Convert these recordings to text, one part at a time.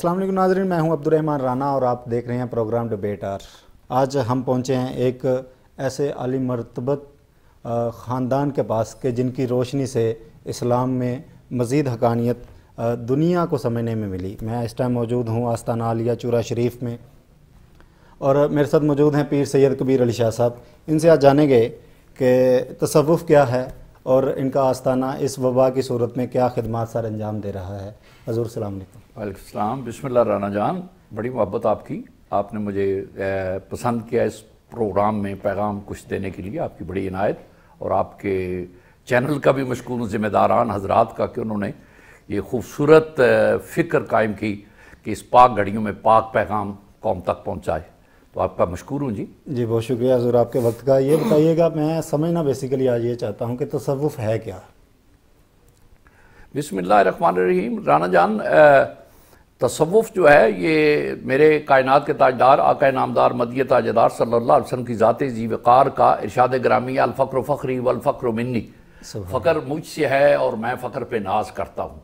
السلام علیکم ناظرین، میں ہوں عبدالرحمن رانا اور آپ دیکھ رہے ہیں پروگرام ڈبیٹ آر۔ آج ہم پہنچے ہیں ایک ایسے عالی مرتبت خاندان کے پاس کہ جن کی روشنی سے اسلام میں مزید حقانیت دنیا کو سمجھنے میں ملی۔ میں اس ٹائم موجود ہوں آستانہ عالیہ چورا شریف میں، اور میرے ساتھ موجود ہیں پیر سید کبیر علی شاہ صاحب۔ ان سے آج جانیں گے کہ تصوف کیا ہے اور ان کا آستانہ اس وبا کی صورت میں کیا خدمات سر انجام دے رہا ہے۔ حضور السلام علیکم۔ وعلیکم السلام۔ بسم اللہ رانا جان، بڑی محبت آپ کی، آپ نے مجھے پسند کیا اس پروگرام میں پیغام کچھ دینے کے لیے، آپ کی بڑی عنایت، اور آپ کے چینل کا بھی مشکور ہوں ذمہ داران حضرات کا کہ انہوں نے یہ خوبصورت فکر قائم کی کہ اس پاک گھڑیوں میں پاک پیغام قوم تک پہنچائے، تو آپ کا مشکور ہوں جی۔ جی بہت شکریہ حضور آپ کے وقت کا۔ یہ بتائیے گا، میں سمجھنا بیسیکلی آج یہ چاہتا ہوں کہ تصوف ہے کیا؟ بسم اللہ الرحمن الرحیم۔ رانا جان، تصوف جو ہے یہ میرے کائنات کے تاجدار آقا نامدار مدیح تاجدار صلی اللہ علیہ وسلم کی ذات ذی وقار کا ارشاد گرامی الفقر فخری والفقر منی، فقر مجھ سے ہے اور میں فقر پہ ناز کرتا ہوں۔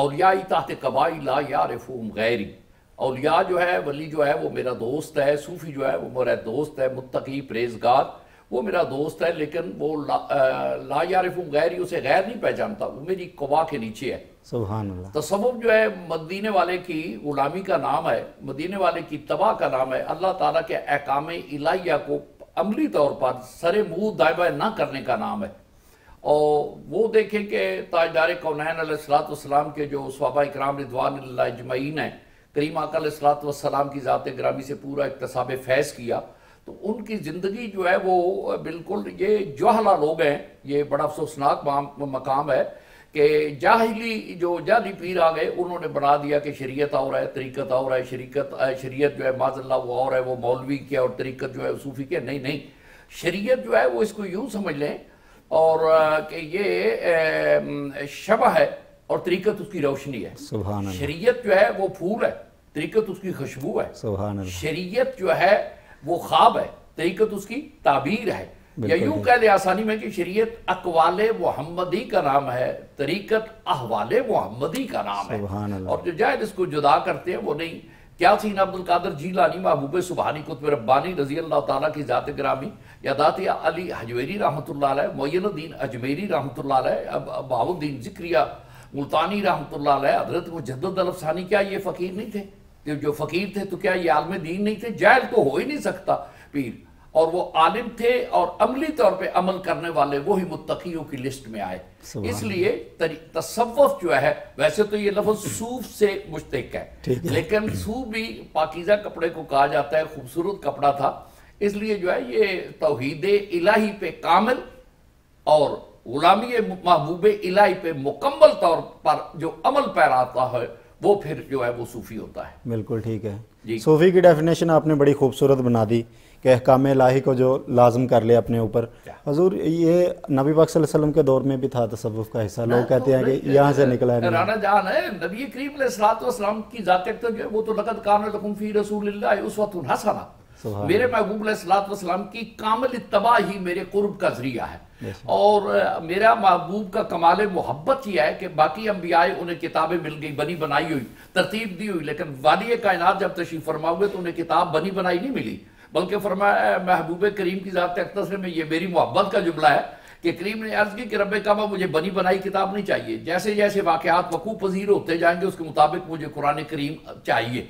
اولیائی تحت قبائی لا یعرفہم غیری، اولیاء جو ہے، ولی جو ہے وہ میرا دوست ہے، صوفی جو ہے وہ میرا دوست ہے، متقی پرہیزگار وہ میرا دوست ہے، لیکن وہ لا یعرفہم غیری، اسے غیر نہیں پہچانتا، وہ میری قبا کے نیچے ہے۔ سبحان اللہ۔ تصوف جو ہے مدینے والے کی غلامی کا نام ہے، مدینے والے کی تباہ کا نام ہے، اللہ تعالیٰ کے احکام الہیہ کو عملی طور پر سر منہ دائیں نہ کرنے کا نام ہے۔ اور وہ دیکھیں کہ تاجدار کونین علیہ السلام کے جو صحابہ اکرام رضوان اللہ اجمعین ہیں، کریم آقا علیہ السلام کی ذات گرامی سے پورا اکتساب فیض کیا، تو ان کی زندگی جو ہے وہ بالکل، یہ جوہلا لوگ ہیں، یہ بڑا افسوسناک مقام ہے کہ جاہلی جو جعلی پیر آ گئے، انہوں نے بنا دیا کہ شریعت اور ہے، طریقت اور ہے، شریعت جو ہے معاذ اللہ وہ اور ہے، وہ مولوی کیا اور طریقت جو ہے صوفی کیا۔ نہیں، شریعت جو ہے وہ اس کو یوں سمجھ لیں اور کہ یہ شبہ ہے اور طریقت اس کی روشنی ہے۔ سبحان اللہ۔ شریعت جو ہے وہ پھول ہے، طریقت اس کی خوشبو ہے۔ سبحان اللہ۔ شریعت جو ہے وہ خواب ہے، طریقت اس کی تعبیر ہے۔ یا یوں کہہ لیں آسانی میں کہ شریعت اقوال محمدی کا نام ہے، طریقت احوال محمدی کا نام ہے۔ سبحان اللہ۔ اور جو جاہد اس کو جدا کرتے ہیں وہ نہیں۔ کیا سین عبدالقادر جیلانی محبوب سبحانی قطب ربانی رضی اللہ تعالیٰ کی ذات گرامی، یا داتیہ علی حجویری رحمۃ اللہ علیہ، معین الدین اجمیری رحمۃ اللہ علیہ، بہاء الدین ذکریہ ملتانی رحمۃ اللہ علیہ، حضرت مجدد الافسانی، کیا یہ فقیر نہیں تھے؟ جو فقیر تھے تو کیا یہ عالم دین نہیں تھے؟ جاہل تو ہو ہی نہیں سکتا پیر، اور وہ عالم تھے اور عملی طور پہ عمل کرنے والے وہی متقیوں کی لسٹ میں آئے۔ اس لیے تصوف جو ہے، ویسے تو یہ لفظ صوف سے مشتق ہے، لیکن صوف بھی پاکیزہ کپڑے کو کہا جاتا ہے، خوبصورت کپڑا تھا، اس لیے جو ہے یہ توحید الہی پہ کامل اور غلامی محبوب الہی پہ مکمل طور پر جو عمل پیراتا ہے وہ پھر جو ہے وہ صوفی ہوتا ہے۔ بالکل ٹھیک ہے جی۔ صوفی کی ڈیفینیشن آپ نے بڑی خوبصورت بنا دی کہ احکام الہی کو جو لازم کر لے اپنے اوپر۔ حضور یہ نبی پاک صلی اللہ علیہ وسلم کے دور میں بھی تھا تصوف کا حصہ؟ لوگ کہتے ہیں کہ یہاں سے نکلا ہے۔ رانا جان ہے، نبی کریم علیہ السلام کی ذات جو ہے وہ تو لقد کان لکم فی رسول اللہ اسوۃ حسنہ، میرے محبوب علیہ السلام کی کامل اتباع ہی میرے قرب کا ذریعہ ہے۔ اور میرا محبوب کا کمال محبت یہ ہے کہ باقی انبیاء انہیں کتابیں مل گئی، بنی بنائی ہوئی، ترتیب دی ہوئی، لیکن والی کائنات جب تشریف فرما ہوئے تو انہیں کتاب بنی بنائی نہیں ملی، بلکہ فرمایا محبوب کریم کی ذات اقدس میں یہ میری محبت کا جملہ ہے کہ کریم نے عرض کی کہ رب کعبہ مجھے بنی بنائی کتاب نہیں چاہیے، جیسے جیسے واقعات وقوع پذیر ہوتے جائیں گے اس کے مطابق مجھے قرآن کریم چاہیے۔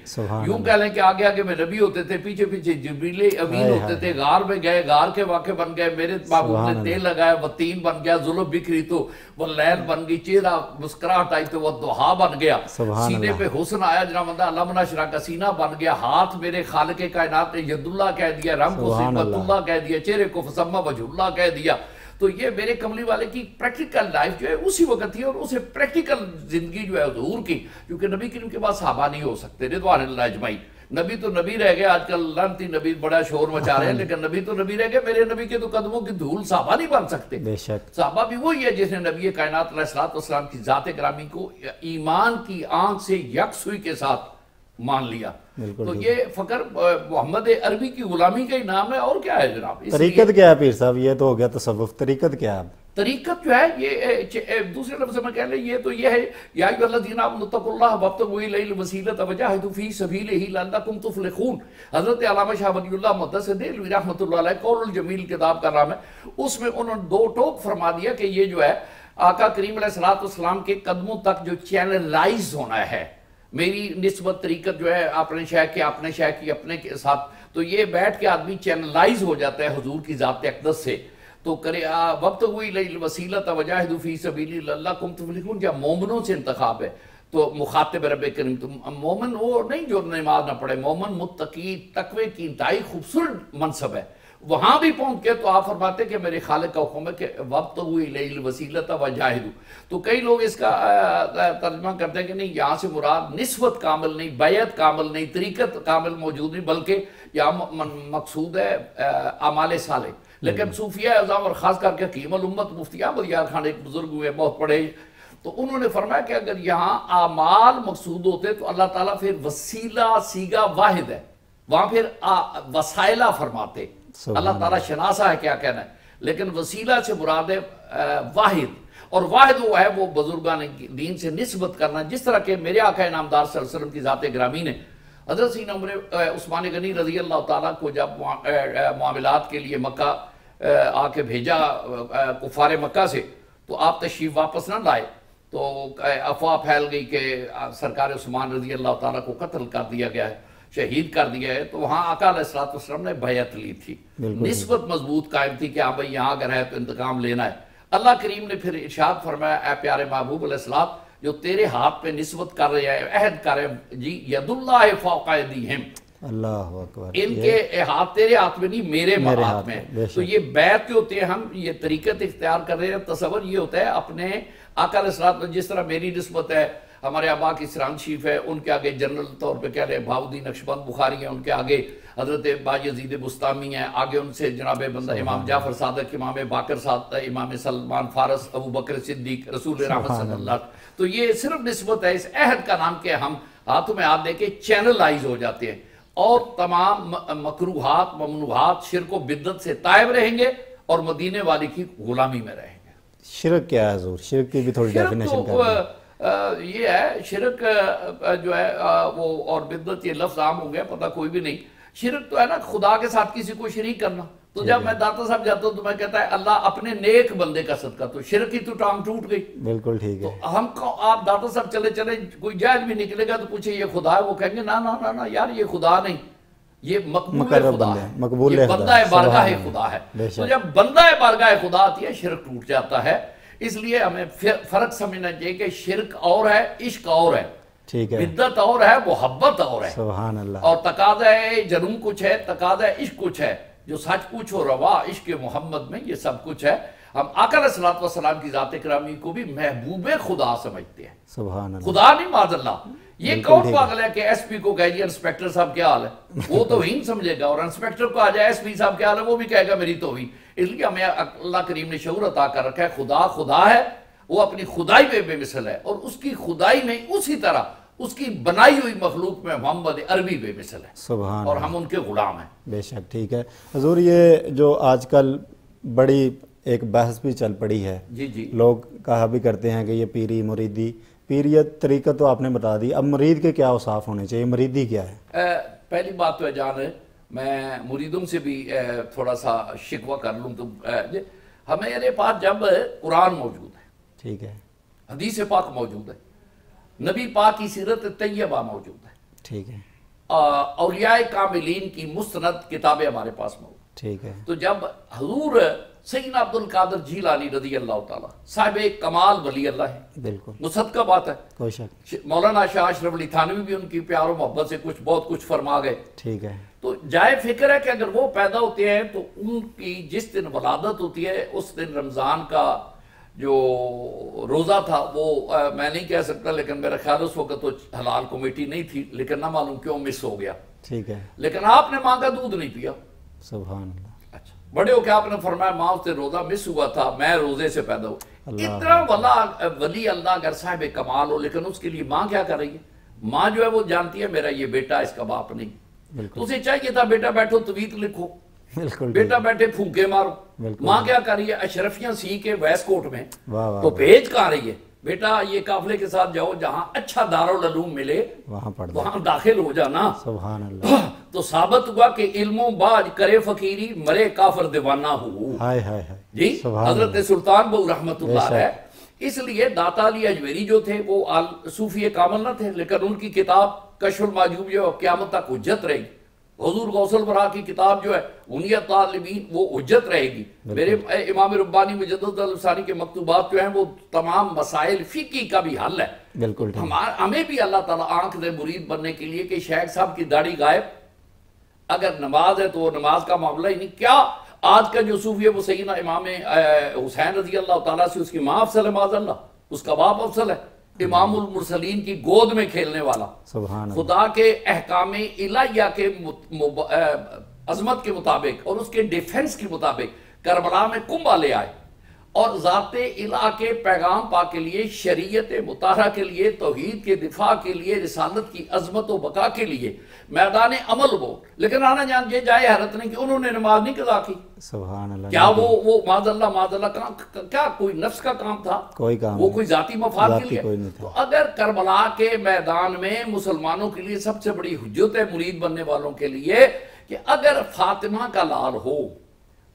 یوں کہہ لیں کہ آگے آگے میں نبی ہوتے تھے، پیچھے پیچھے جبریل امین ہوتے تھے، غار میں گئے، غار کے واقع بن گئے، میرے محبوب نے تیل لگایا وہ تین بن گیا، زلف بکھری تو وہ لیل بن گئی، چہرہ مسکراہٹ آئی تو وہ دہا بن گیا، سینے پہ حسن آیا جناب علامہ شرا کا سینہ بن گیا، ہاتھ میرے خالق کائنات نے ید اللہ کہہ دیا، رنگ کو صفت اللہ کہہ دیا، چہرے کو فسمہ وجہ اللہ کہہ دیا۔ تو یہ میرے کملی والے کی پریکٹیکل لائف جو ہے اسی وقت تھی، اور اسے پریکٹیکل زندگی جو ہے ظہور کی، کیونکہ نبی کریم کے بعد صحابہ نہیں ہو سکتے رضوان اللہ اجمعین۔ نبی تو نبی رہ گئے، آج کل لعنتی نبی بڑا شور مچا رہے ہیں، لیکن نبی تو نبی رہ گئے، میرے نبی کے تو قدموں کی دھول صحابہ نہیں بن سکتے۔ بے شک صحابہ بھی وہی ہے جس نے نبی کائنات علیہ السلام کی ذات گرامی کو ایمان کی آنکھ سے یکسوئی کے ساتھ مان لیا۔ تو یہ فقر محمد عربی کی غلامی کا ہی نام ہے، اور کیا ہے جناب؟ طریقت کیا ہے پیر صاحب؟ یہ تو ہو گیا تصوف، طریقت کیا ہے؟ طریقت جو ہے یہ دوسرے لفظ میں کہہ لیں یہ تو یہ ہے یا ایھا الذین آمنوا اتقوا اللہ وابتغوا الیہ الوسیلۃ وجاہدوا فی سبیلہ لعلکم تفلحون. حضرت علامہ شاہ ولی اللہ مدثر دہلوی رحمۃ اللہ علیہ قول الجمیل کتاب کا نام ہے، اس میں انہوں نے دو ٹوک فرما دیا کہ یہ جو ہے آقا کریم علیہ السلام کے قدموں تک جو چینلائز ہونا ہے، میری نسبت طریقت جو ہے اپنے شیخ کی اپنے کے ساتھ، تو یہ بیٹھ کے آدمی چینلائز ہو جاتا ہے حضور کی ذات اقدس سے. تو کرے وابتغوا الیہ الوسیلۃ وجاہدوا فی سبیلہ لعلکم تفلحون. جب مومنوں سے انتخاب ہے تو مخاطب رب کریم، تو مومن وہ نہیں جو نماز نہ پڑھے، مومن متقی تقوی کی انتہائی خوبصورت منصب ہے. وہاں بھی پہنچ کے تو آپ فرماتے کہ میرے خالق کا حکم ہے کہ وابتغوا الیہ الوسیلۃ وجاہدوا. تو کئی لوگ اس کا ترجمہ کرتے ہیں کہ نہیں، یہاں سے مراد نسبت کامل نہیں، بیعت کامل نہیں، طریقت کامل موجود نہیں، بلکہ یہاں مقصود ہے اعمال صالح. لیکن صوفیہ اعظم اور خاص کر کے حکیم الامت مفتی احمد یار خان ایک بزرگ ہوئے بہت پڑھے، تو انہوں نے فرمایا کہ اگر یہاں اعمال مقصود ہوتے تو اللہ تعالیٰ پھر وسیلہ سیگا واحد ہے، وہاں پھر وسائلہ فرماتے. اللہ تعالیٰ شناسہ ہے کیا کہنا ہے، لیکن وسیلہ سے مراد ہے واحد، اور واحد وہ ہے وہ بزرگان دین سے نسبت کرنا. جس طرح کہ میرے آقا انعامدار صلی اللہ علیہ وسلم کی ذات گرامی نے حضرت سیدنا عمر عثمان غنی رضی اللہ تعالیٰ کو جب معاملات کے لیے مکہ آ کے بھیجا کفار مکہ سے، تو آپ تشریف واپس نہ لائے، تو افواہ پھیل گئی کہ سرکار عثمان رضی اللہ تعالیٰ کو قتل کر دیا گیا ہے، شہید کر دیا ہے. تو وہاں آقا علیہ السلام نے بیعت لی تھی، نسبت مضبوط قائم تھی کہ ہاں بھائی یہاں اگر ہے تو انتقام لینا ہے. اللہ کریم نے پھر ارشاد فرمایا اے پیارے محبوب علیہ السلام، جو تیرے ہاتھ پہ نسبت کر رہے ہیں، عہد کر رہے ہیں، جی ید اللہ فوق ایدیہم، اللہ اکبر، ان کے ہاتھ تیرے ہاتھ میں نہیں میرے ہاتھ میں. تو یہ بیعت کے ہوتے ہیں، ہم یہ طریقت اختیار کر رہے ہیں. تصور یہ ہوتا ہے اپنے آقا علیہ السلام، جس طرح میری نسبت ہے، ہمارے آبا کی سران شریف ہے، ان کے آگے جنرل طور پہ کہہ رہے بہاؤالدین نقشبند بخاری ہیں، ان کے آگے حضرت بایزید بستامی ہیں، آگے ان سے جناب بندہ امام جعفر صادق، امام باقر صادق، امام سلمان فارس، ابو بکر صدیق، رسول رحمت صلی اللہ علیہ وسلم. تو یہ صرف نسبت ہے، اس عہد کا نام کہ ہم ہاتھوں میں ہاتھ دے کے چینلائز ہو جاتے ہیں، اور تمام مکروہات ممنوعات شرک و بدعت سے تائب رہیں گے اور مدینے والی کی غلامی میں رہیں گے. شرک کیا ہے حضور؟ شرک کی بھی تھوڑی ڈیفینیشن کر دیں. یہ ہے شرک جو ہے وہ، اور بدعت یہ لفظ عام ہو گیا، پتہ کوئی بھی نہیں. شرک تو ہے نا خدا کے ساتھ کسی کو شریک کرنا. تو جب میں داتا صاحب جاتا ہوں تو میں کہتا ہے اللہ اپنے نیک بندے کا صدقہ، تو شرک کی تو ٹانگ ٹوٹ گئی. بالکل ٹھیک ہے. تو ہم آپ داتا صاحب چلے چلے کوئی جاہل بھی نکلے گا تو پوچھے یہ خدا ہے، وہ کہیں گے نا نا نا نا یار یہ خدا نہیں، یہ مقبول خدا ہے، یہ بندہ بارگاہ خدا ہے. تو جب بندہ بارگاہ خدا آتی ہے شرک ٹوٹ جاتا ہے. اس لیے ہمیں فرق سمجھنا چاہیے کہ شرک اور ہے، عشق اور ہے، بدعت اور ہے، محبت اور ہے. سبحان اللہ. اور تقاضا جنون کچھ ہے، تقاضا عشق کچھ ہے، جو سچ پوچھو روا عشق محمد میں یہ سب کچھ ہے. ہم آقا علیہ السلام کی ذات گرامی کو بھی محبوب خدا سمجھتے ہیں، سبحان اللہ، خدا نہیں معاذ اللہ. یہ کون پاگل ہے کہ ایس پی کو کہہ جی انسپیکٹر صاحب کیا حال ہے، وہ توہین سمجھے گا، اور انسپیکٹر کو آ جائے ایس پی صاحب کیا حال ہے، وہ بھی کہے گا میری توہین. اس لیے ہمیں اللہ کریم نے شعور عطا کر رکھا ہے خدا خدا ہے، وہ اپنی خدائی میں بے مثل ہے، اور اس کی خدائی میں اسی طرح اس کی بنائی ہوئی مخلوق میں محمد عربی بے مثل ہے. سبحان اور ہم ان کے غلام ہیں. بے شک ٹھیک ہے حضور. یہ جو آج کل بڑی ایک بحث بھی چل پڑی ہے، جی جی، لوگ کہا بھی کرتے ہیں کہ یہ پیری مریدی، پیریت طریقہ تو آپ نے بتا دی، اب مرید کے کیا اوصاف ہونے چاہیے، مریدی کیا ہے؟ پہلی بات تو ہے جان میں مریدوں سے بھی تھوڑا سا شکوہ کر لوں تو ہمارے پاس جب قرآن موجود ہے، ٹھیک ہے، حدیث پاک موجود ہے، نبی پاک کی سیرت طیبہ موجود ہے، ٹھیک ہے، اولیاء کاملین کی مستند کتابیں ہمارے پاس موجود، ٹھیک ہے. تو جب حضور سیدنا عبد القادر جیلانی رضی اللہ تعالیٰ صاحب کمال ولی اللہ ہے، بالکل مصدقہ بات ہے، کوئی شک، مولانا شاہ اشرف علی تھانوی بھی ان کی پیار و محبت سے بہت کچھ فرما گئے، ٹھیک ہے. تو جائے فکر ہے کہ اگر وہ پیدا ہوتے ہیں تو ان کی جس دن ولادت ہوتی ہے اس دن رمضان کا جو روزہ تھا وہ میں نہیں کہہ سکتا، لیکن میرا خیال اس وقت تو حلال کمیٹی نہیں تھی، لیکن نہ معلوم کیوں مس ہو گیا، ٹھیک ہے، لیکن آپ نے ماں کا دودھ نہیں پیا. سبحان اللہ. اچھا بڑے ہو کے آپ نے فرمایا ماں سے روزہ مس ہوا تھا، میں روزے سے پیدا ہوں. اتنا ولی اللہ اگر صاحب کمال ہو، لیکن اس کے لیے ماں کیا کر رہی ہے؟ ماں جو ہے وہ جانتی ہے میرا یہ بیٹا اس کا باپ نہیں، تو اسے چاہیے تھا بیٹا بیٹھو تویت لکھو، بالکل بیٹا بیٹھے پھونکے مارو. ماں کیا کر رہی ہے؟ اشرفیاں سی کے ویسٹ کوٹ میں تو بھیج کہاں رہی ہے بیٹا یہ قافلے کے ساتھ جاؤ جہاں اچھا دارالعلوم ملے وہاں داخل ہو جانا. سبحان اللہ. تو ثابت ہوا کہ علم و باج کرے فقیری مرے کافر دیوانہ ہو. جی حضرت سلطان بہو رحمت اللہ ہے. اس لیے داتا علی اجمیری جو تھے وہ صوفی کامل نہ تھے لیکن ان کی کتاب کشف المحجوب جو قیامت تک حجت رہے گی. حضور غوث الورا کی کتاب جو ہے انیت طالبین وہ حجت رہے گی. میرے امام ربانی مجدد الثانی کے مکتوبات جو ہیں وہ تمام مسائل فقہی کا بھی حل ہے. بالکل ہمیں بھی اللہ تعالیٰ آنکھ دے مرید بننے کے لیے کہ شیخ صاحب کی داڑھی غائب, اگر نماز ہے تو وہ نماز کا معاملہ ہی نہیں. کیا آج کا جو صوفی ہے وہ سیدنا امام حسین رضی اللہ تعالیٰ سے اس کی ماں افضل ہے معاذ اللہ, اس کا باپ افضل ہے, امام المرسلین کی گود میں کھیلنے والا, خدا کے احکام الہیہ کے عظمت کے مطابق اور اس کے ڈیفنس کے مطابق کربلا میں کنبہ لے آئے اور ذات الہ کے پیغام پا کے لیے, شریعت مطہرہ کے لیے, توحید کے دفاع کے لیے, رسالت کی عظمت و بقا کے لیے میدان عمل وہ. لیکن آنا جان یہ جائے حیرت نہیں کہ انہوں نے نماز نہیں قضا کی. سبحان اللہ. کیا وہ معاذ اللہ کیا کوئی نفس کا کام تھا؟ کوئی کام وہ کوئی ذاتی مفاد کے لیے. تو اگر کربلا کے میدان میں مسلمانوں کے لیے سب سے بڑی حجت ہے مرید بننے والوں کے لیے کہ اگر فاطمہ کا لال ہو,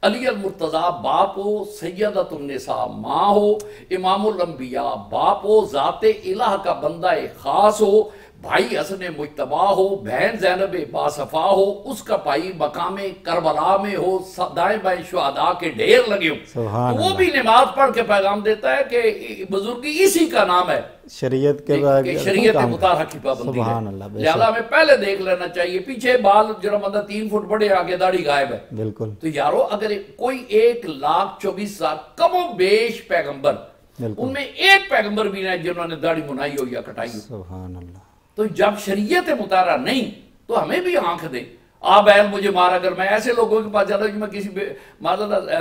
علی المرتضیٰ باپ ہو, سیدۃ النساء ماں ہو, امام الانبیاء باپ ہو, ذات الہ کا بندہ خاص ہو, بھائی حسن مجتبیٰ ہو, بہن زینب باصفا ہو, اس کا بھائی مقام کربلا میں ہو, دائیں بائیں شہداء کے ڈھیر لگے ہو, تو وہ بھی نماز پڑھ کے پیغام دیتا ہے کہ بزرگی اسی کا نام ہے, شریعت کے شریعت مطہرہ کی پابندی ہے. لہذا ہمیں پہلے دیکھ لینا چاہیے. پیچھے بال جرمندہ 3 فٹ بڑے, آگے داڑھی غائب ہے. بالکل. تو یارو اگر کوئی 1,24,000 کم و بیش پیغمبر, ان میں ایک پیغمبر بھی نہیں جنہوں نے داڑھی منائی ہو یا کٹائی ہو. سبحان اللہ. تو جب شریعت مطالعہ نہیں تو ہمیں بھی آنکھ دے. آپ بیل مجھے مار, اگر میں ایسے لوگوں کے پاس جاتا ہوں کہ میں کسی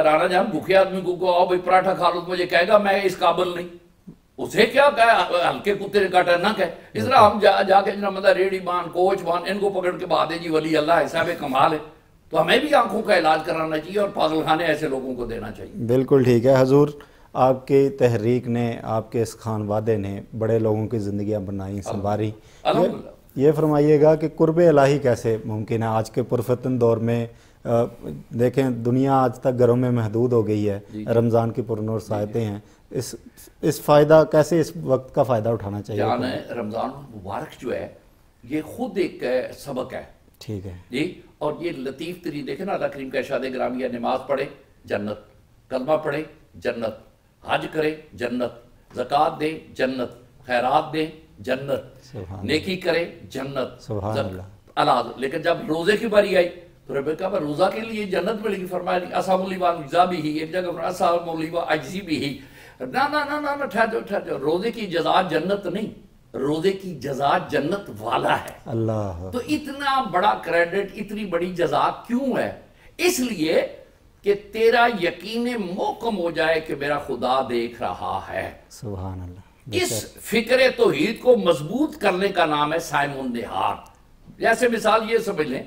رانا جہاں بھوکے آدمی کو آؤ بھائی پراٹھا کھا لو, مجھے کہے گا میں اس قابل نہیں. اسے کیا کہا ہلکے کتے نے کاٹا نہ کہے. اس طرح ہم جا کے مطلب ریڑی بان, کوچ بان, ان کو پکڑ کے بہا دے جی ولی اللہ ہے, صاحب کمال ہے. تو ہمیں بھی آنکھوں کا علاج کرانا چاہیے اور پاگل خانے ایسے لوگوں کو دینا چاہیے. بالکل ٹھیک ہے حضور. آپ کی تحریک نے, آپ کے اس خانوادے نے بڑے لوگوں کی زندگیاں بنائی, سنواری. یہ فرمائیے گا کہ قرب الہی کیسے ممکن ہے آج کے پرفتن دور میں؟ دیکھیں دنیا آج تک گھروں میں محدود ہو گئی ہے, رمضان کی پرنور ساعتیں ہیں, اس فائدہ کیسے اس وقت کا فائدہ اٹھانا چاہیے؟ جان ہے رمضان مبارک جو ہے یہ خود ایک سبق ہے. ٹھیک ہے جی. اور یہ لطیف ترین دیکھیں نا, اللہ کریم کا ارشاد گرامی ہے, نماز پڑھے جنت, کلمہ پڑھے جنت, حج کرے جنت, زکوٰۃ دے جنت, خیرات دے جنت, نیکی کرے جنت. اللہ. لیکن جب روزے کی باری آئی تو رب کہا روزہ کے لیے جنت ملے گی, فرمایا اسام علی وجزا بھی ہی, ایک جگہ فرمایا اسام علی وجزی بھی ہی. نہ ٹھہر جاؤ, روزے کی جزا جنت نہیں, روزے کی جزا جنت والا ہے. اللہ. تو اتنا بڑا کریڈٹ, اتنی بڑی جزا کیوں ہے؟ اس لیے کہ تیرا یقین محکم ہو جائے کہ میرا خدا دیکھ رہا ہے. سبحان اللہ. اس فکر توحید کو مضبوط کرنے کا نام ہے صائم النہار. جیسے مثال یہ سمجھ لیں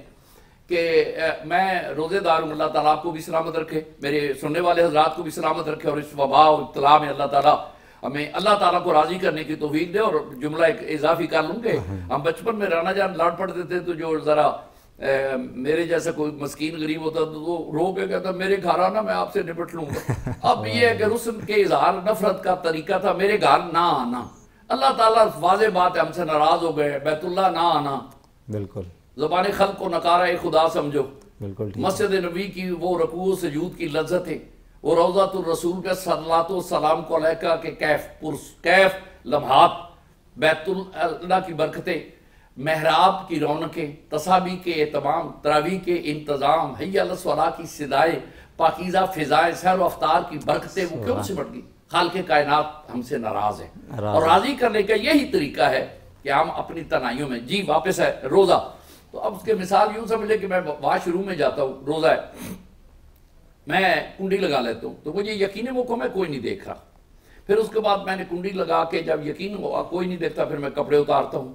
کہ میں روزے دار ہوں, اللہ تعالیٰ آپ کو بھی سلامت رکھے, میرے سننے والے حضرات کو بھی سلامت رکھے, اور اس وبا و ابتلا میں اللہ تعالیٰ ہمیں اللہ تعالیٰ کو راضی کرنے کی توفیق دے. اور جملہ ایک اضافی کر لوں کہ ہم بچپن میں رانا جان لاڈ پڑھتے تھے تو جو ذرا میرے جیسا کوئی مسکین غریب ہوتا تو وہ رو کے کہتا میرے گھر آنا, میں آپ سے نپٹ لوں گا. اب یہ ہے کہ رسم کے اظہار نفرت کا طریقہ تھا, میرے گھر نہ آنا. اللہ تعالیٰ واضح بات ہے ہم سے ناراض ہو گئے, بیت اللہ نہ آنا. بالکل. زبان خلق کو نکارہ خدا سمجھو. بالکل. مسجد نبی کی وہ رکوع و سجود کی لذت ہے, وہ روضۃ الرسول پہ صلوات و سلام کو علیکہ کے کیف لمحات, بیت اللہ کی برکتیں, محراب کی رونقیں, تسابیح کے اہتمام, تراویح کے انتظام, حی علی الصلاۃ کی صدائیں, پاکیزہ فضائیں, سیر و افطار کی برکتیں, وہ کیوں سمٹ گئی؟ خالق کائنات ہم سے ناراض ہے. اور راضی کرنے کا یہی طریقہ ہے کہ ہم اپنی تنہائیوں میں, جی واپس ہے روزہ, تو اب اس کے مثال یوں سمجھ لے کہ میں واش روم میں جاتا ہوں, روزہ ہے, میں کنڈی لگا لیتا ہوں, تو مجھے یقین موقع میں کوئی نہیں دیکھ رہا. پھر اس کے بعد میں نے کنڈی لگا کے جب یقین ہوا کوئی نہیں دیکھتا, پھر میں کپڑے اتارتا ہوں,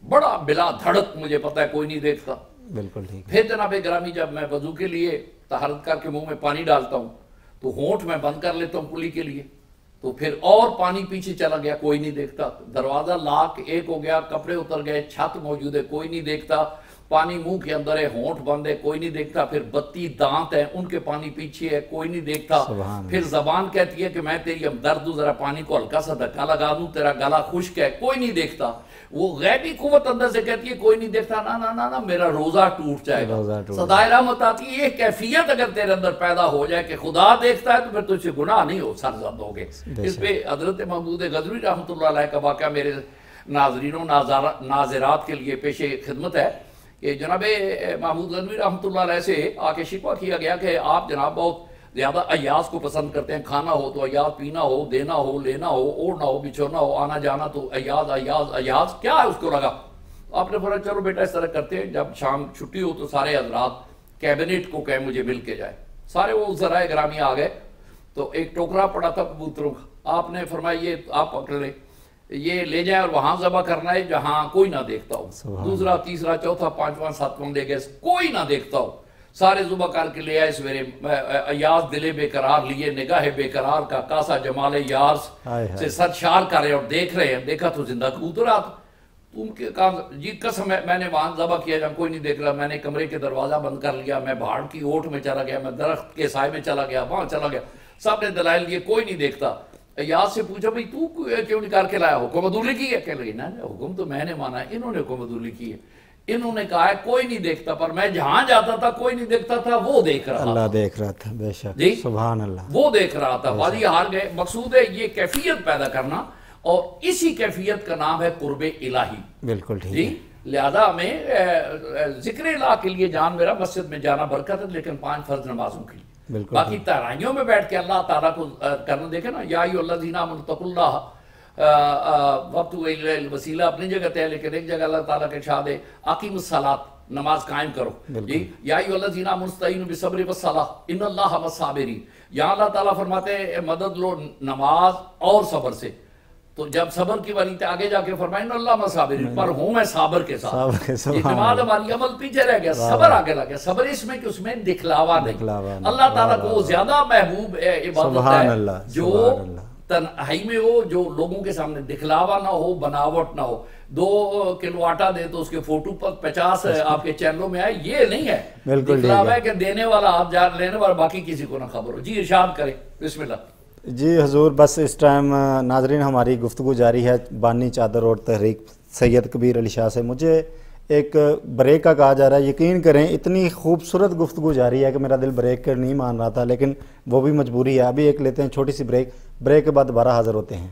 بڑا بلا دھڑک مجھے پتا ہے کوئی نہیں دیکھتا, بالکل ٹھیک. پھر جناب گرامی جب میں وضو کے لیے طہارت کر کے منہ میں پانی ڈالتا ہوں تو ہونٹ میں بند کر لیتا ہوں کلی کے لیے, تو پھر اور پانی پیچھے چلا گیا, کوئی نہیں دیکھتا. دروازہ لاک ایک ہو گیا, کپڑے اتر گئے, چھت موجود ہے, کوئی نہیں دیکھتا. پانی منہ کے اندر ہے, ہونٹ بند ہے, کوئی نہیں دیکھتا. پھر بتی دانت ہے, ان کے پانی پیچھے ہے, کوئی نہیں دیکھتا. پھر زبان کہتی ہے کہ میں تیری درد ذرا پانی کو ہلکا سا دھکا لگا دوں, تیرا گلا خشک ہے, کوئی نہیں دیکھتا. وہ غیبی قوت اندر سے کہتی ہے کوئی نہیں دیکھتا, نا نا نا میرا روزہ ٹوٹ جائے گا. صدائے رحمت آتی ہے, یہ کیفیت اگر تیرے اندر پیدا ہو جائے کہ خدا دیکھتا ہے تو پھر تجھ سے گناہ نہیں ہو سرزد ہوگے. اس پہ حضرت محمود غزنوی رحمۃ اللہ علیہ کا واقعہ میرے ناظرینوں ناظرات کے لیے پیش خدمت ہے کہ جناب محمود غزنوی رحمۃ اللہ علیہ سے آ کے شکوہ کیا گیا کہ آپ جناب بہت زیادہ ایاز کو پسند کرتے ہیں. کھانا ہو تو ایاز, پینا ہو, دینا ہو, لینا ہو, اوڑھنا ہو, بچھونا ہو, آنا جانا تو ایاز ایاز ایاز. کیا ہے اس کو لگا؟ آپ نے فرمایا چلو بیٹا اس طرح کرتے ہیں, جب شام چھٹی ہو تو سارے حضرات کیبنٹ کو کہیں مجھے مل کے جائے. سارے وہ ذرائع گرامی آ گئے تو ایک ٹوکرا پڑا تھا کبوتروں کا. آپ نے فرمایا یہ آپ پکڑ لیں, یہ لے جائیں اور وہاں ذبح کرنا ہے جہاں کوئی نہ دیکھتا ہو. دوسرا, تیسرا, چوتھا, پانچواں, ساتواں لے گئے, کوئی نہ دیکھتا ہو. سارے ذبح کر کے لے آئے سویرے. ایاز دلے بے قرار لیے, نگاہ بے قرار کا کاسا جمال یار سے سرشار کر رہے اور دیکھ رہے ہیں. دیکھا تو زندہ کبوتر آتا. تم کے کام جی قسم ہے میں نے وہاں ذبح کیا جہاں کوئی نہیں دیکھ رہا. میں نے کمرے کے دروازہ بند کر لیا, میں پہاڑ کی اوٹ میں چلا گیا, میں درخت کے سائے میں چلا گیا, وہاں چلا گیا. سب نے دلائل دیے, کوئی نہیں دیکھتا. ایاز سے پوچھا بھئی تو کیوں نکال کے لایا, حکم عدولی کی ہے؟ کہہ لگی نا حکم تو میں نے مانا ہے, انہوں نے حکم عدولی کی ہے. انہوں نے کہا ہے کوئی نہیں دیکھتا, پر میں جہاں جاتا تھا کوئی نہیں دیکھتا تھا, وہ دیکھ رہا تھا. اللہ دیکھ رہا تھا. بے شک, جی سبحان اللہ, وہ دیکھ رہا تھا. واضح حال گئے. مقصود ہے یہ کیفیت پیدا کرنا, اور اسی کیفیت کا نام ہے قرب الہی. بالکل ٹھیک. جی لہذا ہمیں ذکر الہ کے لیے جان میرا مسجد میں جانا برکت ہے, لیکن 5 فرض نمازوں کے لیے. باقی ترائیوں میں بیٹھ کے اللہ تعالیٰ کو کرنا. دیکھیں نا, یا ایھا الذین آمنوا اتقوا اللہ وابتغوا الیہ الوسیلہ اپنی جگہ تے ہے, لیکن ایک جگہ اللہ تعالیٰ کے ارشاد ہے اقیموا الصلاۃ, نماز قائم کرو. جی یا ایھا الذین آمنوا استعینوا بالصبر والصلاۃ ان اللہ مع الصابرین. یہاں اللہ تعالیٰ فرماتے ہیں مدد لو نماز اور صبر سے. تو جب صبر کی والی تھے آگے جا کے فرمائے ان اللہ مع الصابرین, پر ہوں میں صابر کے ساتھ. نماز ہماری عمل پیچھے رہ گیا, صبر آگے لگ گیا. صبر اس میں کہ اس میں دکھلاوا نہیں. اللہ تعالیٰ کو زیادہ محبوب عبادت ہے جو تنہائی میں ہو, جو لوگوں کے سامنے دکھلاوا نہ ہو, بناوٹ نہ ہو. 2 کلو آٹا دے تو اس کے فوٹو پر 50 آپ کے چینلوں میں آئے, یہ نہیں ہے. دکھلاوا ہے کہ دینے والا آپ جان, لینے والا باقی کسی کو نہ خبر ہو. جی ارشاد کریں, بسم اللہ. جی حضور, بس اس ٹائم ناظرین ہماری گفتگو جاری ہے بانی چادر اور تحریک سید کبیر علی شاہ سے. مجھے ایک بریک کا کہا جا رہا ہے, یقین کریں اتنی خوبصورت گفتگو جاری ہے کہ میرا دل بریک کر نہیں مان رہا تھا, لیکن وہ بھی مجبوری ہے. ابھی ایک لیتے ہیں چھوٹی سی بریک, بریک کے بعد دوبارہ حاضر ہوتے ہیں.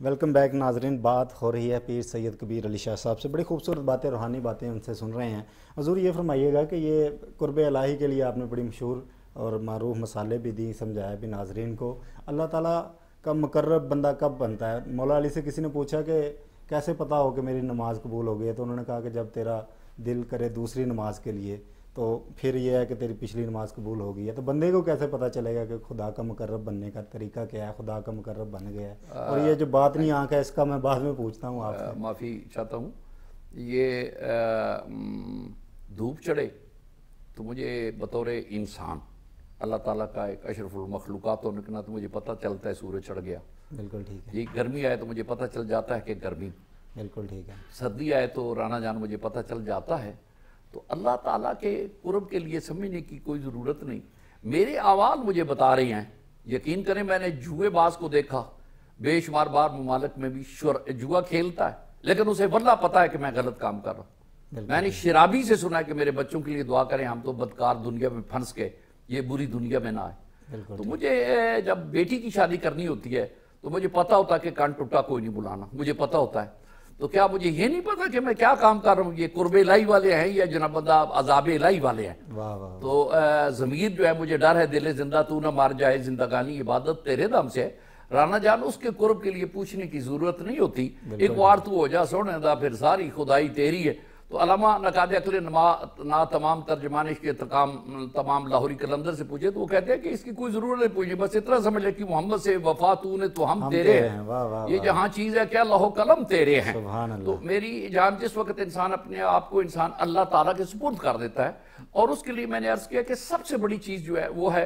ویلکم بیک ناظرین. بات ہو رہی ہے پیر سید کبیر علی شاہ صاحب سے. بڑی خوبصورت باتیں, روحانی باتیں ان سے سن رہے ہیں. حضور یہ فرمائیے گا کہ یہ قرب الہی کے لیے آپ نے بڑی مشہور اور معروف مسالے بھی دی, سمجھایا بھی ناظرین کو. اللہ تعالیٰ کا مقرب بندہ کب بنتا ہے؟ مولا علی سے کسی نے پوچھا کہ کیسے پتہ ہو کہ میری نماز قبول ہو گئی ہے, تو انہوں نے کہا کہ جب تیرا دل کرے دوسری نماز کے لیے, تو پھر یہ ہے کہ تیری پچھلی نماز قبول ہو گئی ہے. تو بندے کو کیسے پتہ چلے گا کہ خدا کا مقرب بننے کا طریقہ کیا ہے, خدا کا مقرب بن گیا ہے؟ اور یہ جو بات نہیں آنکھ ہے, اس کا میں بعد میں پوچھتا ہوں آپ سے. معافی چاہتا ہوں. یہ دھوپ چڑھے تو مجھے بطور انسان اللہ تعالیٰ کا ایک اشرف المخلوقات ہو نکلا تو مجھے پتہ چلتا ہے سورج چڑھ گیا. بالکل ٹھیک ہے. جی گرمی آئے تو مجھے پتہ چل جاتا ہے کہ گرمی. بالکل ٹھیک ہے. سردی آئے تو رانا جان مجھے پتہ چل جاتا ہے. تو اللہ تعالیٰ کے قرب کے لیے سمجھنے کی کوئی ضرورت نہیں. میرے اعمال مجھے بتا رہے ہیں. یقین کریں میں نے جوئے باز کو دیکھا, بے شمار بار ممالک میں بھی جوا کھیلتا ہے, لیکن اسے واللہ پتا ہے کہ میں غلط کام کر رہا ہوں. میں نے شرابی سے سنا ہے کہ میرے بچوں کے لیے دعا کریں, ہم تو بدکار دنیا میں پھنس گئے, یہ بری دنیا میں نہ آئے. تو مجھے جب بیٹی کی شادی کرنی ہوتی ہے تو مجھے پتا ہوتا ہے کہ کان ٹوٹا کوئی نہیں بلانا, مجھے پتا ہوتا ہے. تو کیا مجھے یہ نہیں پتا کہ میں کیا کام کر رہا ہوں؟ یہ قرب الہی والے ہیں یا جناب بندہ عذاب الہی والے ہیں؟ تو ضمیر جو ہے مجھے ڈر ہے, دل زندہ تو نہ مار جائے, زندگانی عبادت تیرے دم سے ہے. رانا جان اس کے قرب کے لیے پوچھنے کی ضرورت نہیں ہوتی. ایک بار تو ہو جا سونے دا, پھر ساری خدائی تیری ہے. تو علامہ نقاد عقل نا تمام ترجمان کے تمام لاہوری قلندر سے پوچھے تو وہ کہتے ہیں کہ اس کی کوئی ضرورت نہیں پوچھے، بس اتنا سمجھ لے کہ محمد سے وفا تو نے تو ہم تیرے ہیں، یہ جہاں چیز ہے کیا لوح قلم تیرے ہیں۔ تو میری جان جس وقت انسان اپنے آپ کو انسان اللہ تعالیٰ کے سپرد کر دیتا ہے، اور اس کے لیے میں نے عرض کیا کہ سب سے بڑی چیز جو ہے وہ ہے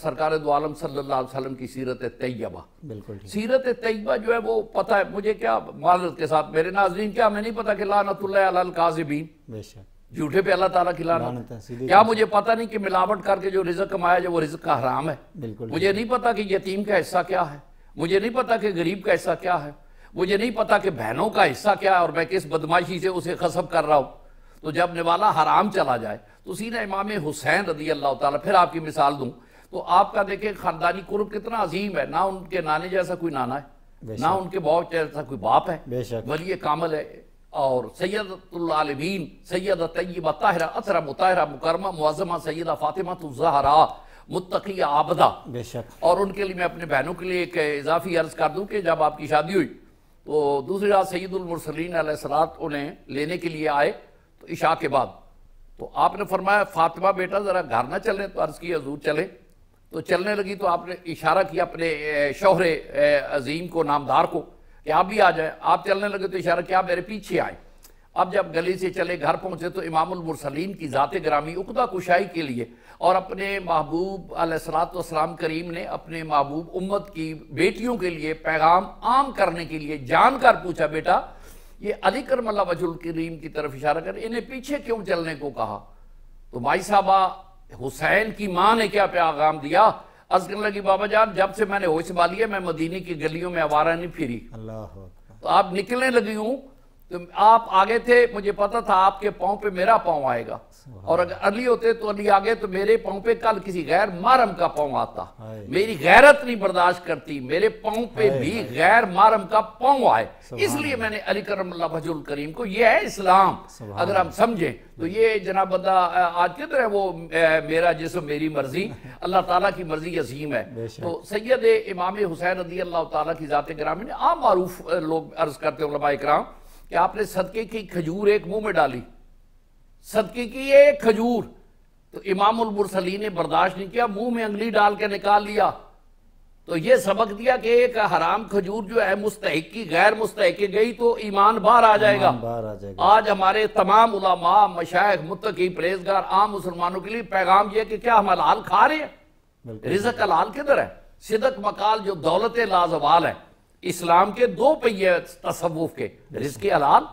سرکار دو عالم صلی اللہ علیہ وسلم کی سیرت طیبہ۔ بالکل سیرت طیبہ جو ہے وہ پتہ ہے مجھے، کیا معذرت کے ساتھ میرے ناظرین، کیا میں نہیں پتا کہ لعنت اللہ علی الکاذبین، جھوٹے پہ اللہ تعالیٰ کی لعنت، کیا مجھے پتہ نہیں کہ ملاوٹ کر کے جو رزق کمایا جو وہ رزق کا حرام ہے؟ مجھے نہیں پتا کہ یتیم کا حصہ کیا ہے، مجھے نہیں پتا کہ غریب کا حصہ کیا ہے، مجھے نہیں پتا کہ بہنوں کا حصہ کیا ہے، اور میں کس بدماشی سے اسے غصب کر رہا ہوں۔ تو جب نوالا حرام چلا جائے تو سینہ امام حسین رضی اللہ تعالیٰ، پھر آپ کی مثال دوں تو آپ کا دیکھیں خاندانی قرب کتنا عظیم ہے، نہ ان کے نانے جیسا کوئی نانا ہے، نہ ان کے باپ جیسا کوئی باپ ہے، ولی کامل ہے، اور سیدۃ العالمین سیدہ طیبہ طاہرہ اطہرہ مطہرہ مکرمہ معظمہ سیدہ فاطمہ الزہرا متقیہ عابدہ۔ اور ان کے لیے میں اپنے بہنوں کے لیے ایک اضافی عرض کر دوں کہ جب آپ کی شادی ہوئی تو دوسری رات سید المرسلین علیہ السلام انہیں لینے کے لیے آئے تو عشاء کے بعد، تو آپ نے فرمایا فاطمہ بیٹا ذرا گھر نہ چلیں، تو عرض کی حضور چلیں، تو چلنے لگی تو آپ نے اشارہ کیا اپنے شوہر عظیم کو، نامدار کو، کہ آپ بھی آ جائیں۔ آپ چلنے لگے تو اشارہ کیا میرے پیچھے آئیں۔ اب جب گلی سے چلے گھر پہنچے تو امام المرسلین کی ذات گرامی عقدہ کشائی کے لیے اور اپنے محبوب علیہ السلام کریم نے اپنے محبوب امت کی بیٹیوں کے لیے پیغام عام کرنے کے لیے جان کر پوچھا، بیٹا یہ علی کرم اللہ وجہ الکریم کی طرف اشارہ کر انہیں پیچھے کیوں چلنے کو کہا؟ تو بھائی صاحبہ حسین کی ماں نے کیا پیغام دیا؟ عرض کرنے لگی بابا جان جب سے میں نے ہوش سنبھالی ہے میں مدینے کی گلیوں میں آوارہ نہیں پھری۔ تو آپ نکلنے لگی ہوں تو آپ آگے تھے، مجھے پتا تھا آپ کے پاؤں پہ میرا پاؤں آئے گا، اور اگر علی ہوتے تو علی آگے تو میرے پاؤں پہ کل کسی غیر محرم کا پاؤں آتا۔ میری غیرت نہیں برداشت کرتی میرے پاؤں پہ بھی غیر محرم کا پاؤں آئے، اس لیے میں نے علی کرم اللہ وجہ الکریم کو، یہ ہے اسلام اگر ہم سمجھیں تو۔ یہ جناب بندہ آج کدھر ہے وہ میرا جسم میری مرضی، اللہ تعالیٰ کی مرضی عظیم ہے۔ تو سید امام حسین رضی اللہ تعالیٰ کی ذات گرامی نے عام معروف لوگ عرض کرتے علماء اکرام کہ آپ نے صدقے کی کھجور ایک منہ میں ڈالی، صدقے کی ایک کھجور، تو امام المرسلین نے برداشت نہیں کیا، منہ میں انگلی ڈال کے نکال لیا۔ تو یہ سبق دیا کہ ایک حرام کھجور جو ہے مستحق کی غیر مستحق گئی تو ایمان باہر آ جائے گا۔ آج ہمارے تمام علماء مشائخ متقی پرہیزگار عام مسلمانوں کے لیے پیغام یہ کہ کیا ہم حلال کھا رہے ہیں؟ رزق حلال کدھر ہے؟ صدق مقال جو دولت لازوال ہے، اسلام کے دو پہیے تصوف کے، رزق حلال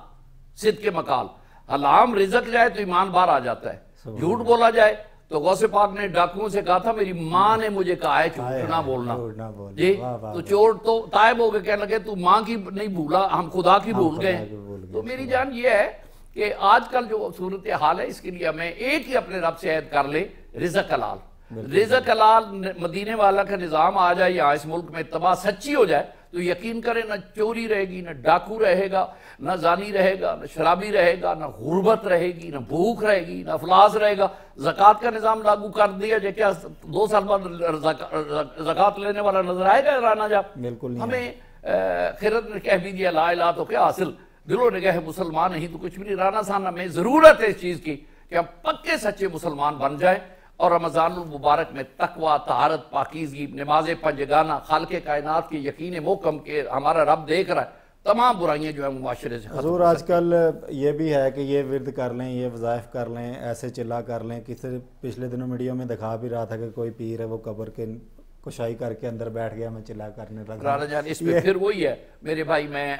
صدق مقال۔ حلال رزق جائے تو ایمان باہر آ جاتا ہے، جھوٹ بولا جائے تو غوث پاک نے ڈاکوؤں سے کہا تھا میری ماں نے مجھے کہا ہے جھوٹ نہ بولنا، جی تو چور تو طائب ہو کے کہنے لگے تو ماں کی نہیں بھولا ہم خدا کی بھول گئے۔ تو میری جان یہ ہے کہ آج کل جو صورتحال ہے اس کے لیے ہمیں ایک ہی اپنے رب سے عہد کر لیں، رزق حلال، رزق حلال۔ مدینے والا کا نظام آ جائے یہاں اس ملک میں اتباع سچی ہو جائے تو یقین کریں نہ چوری رہے گی، نہ ڈاکو رہے گا، نہ زانی رہے گا، نہ شرابی رہے گا، نہ غربت رہے گی، نہ بھوک رہے گی، نہ افلاس رہے گا۔ زکوٰۃ کا نظام لاگو کر دیا جائے، کیا 2 سال بعد زکوٰۃ لینے والا نظر آئے گا رانا جب؟ ہمیں خیرت نے کہہ بھی دیا لا الہ تو کیا حاصل، دلوں نے کہے مسلمان نہیں تو کچھ بھی نہیں۔ رانا صاحب ہمیں ضرورت ہے اس چیز کی کہ ہم پکے سچے مسلمان بن جائیں، اور رمضان المبارک میں تقوی، طہارت، پاکیزگی، نماز پنجگانہ، خالق کائنات کے یقین محکم کے ہمارا رب دیکھ رہا ہے، تمام برائیاں جو ہیں معاشرے سے ختم۔ حضور آج کل یہ بھی ہے کہ یہ ورد کر لیں، یہ وظائف کر لیں، ایسے چلا کر لیں، کسی پچھلے دنوں ویڈیو میں دکھا بھی رہا تھا کہ کوئی پیر ہے وہ قبر کے کشائی کر کے اندر بیٹھ گیا میں چلا کرنے لگا۔ رانا جان اس میں پھر وہی ہے میرے بھائی، میں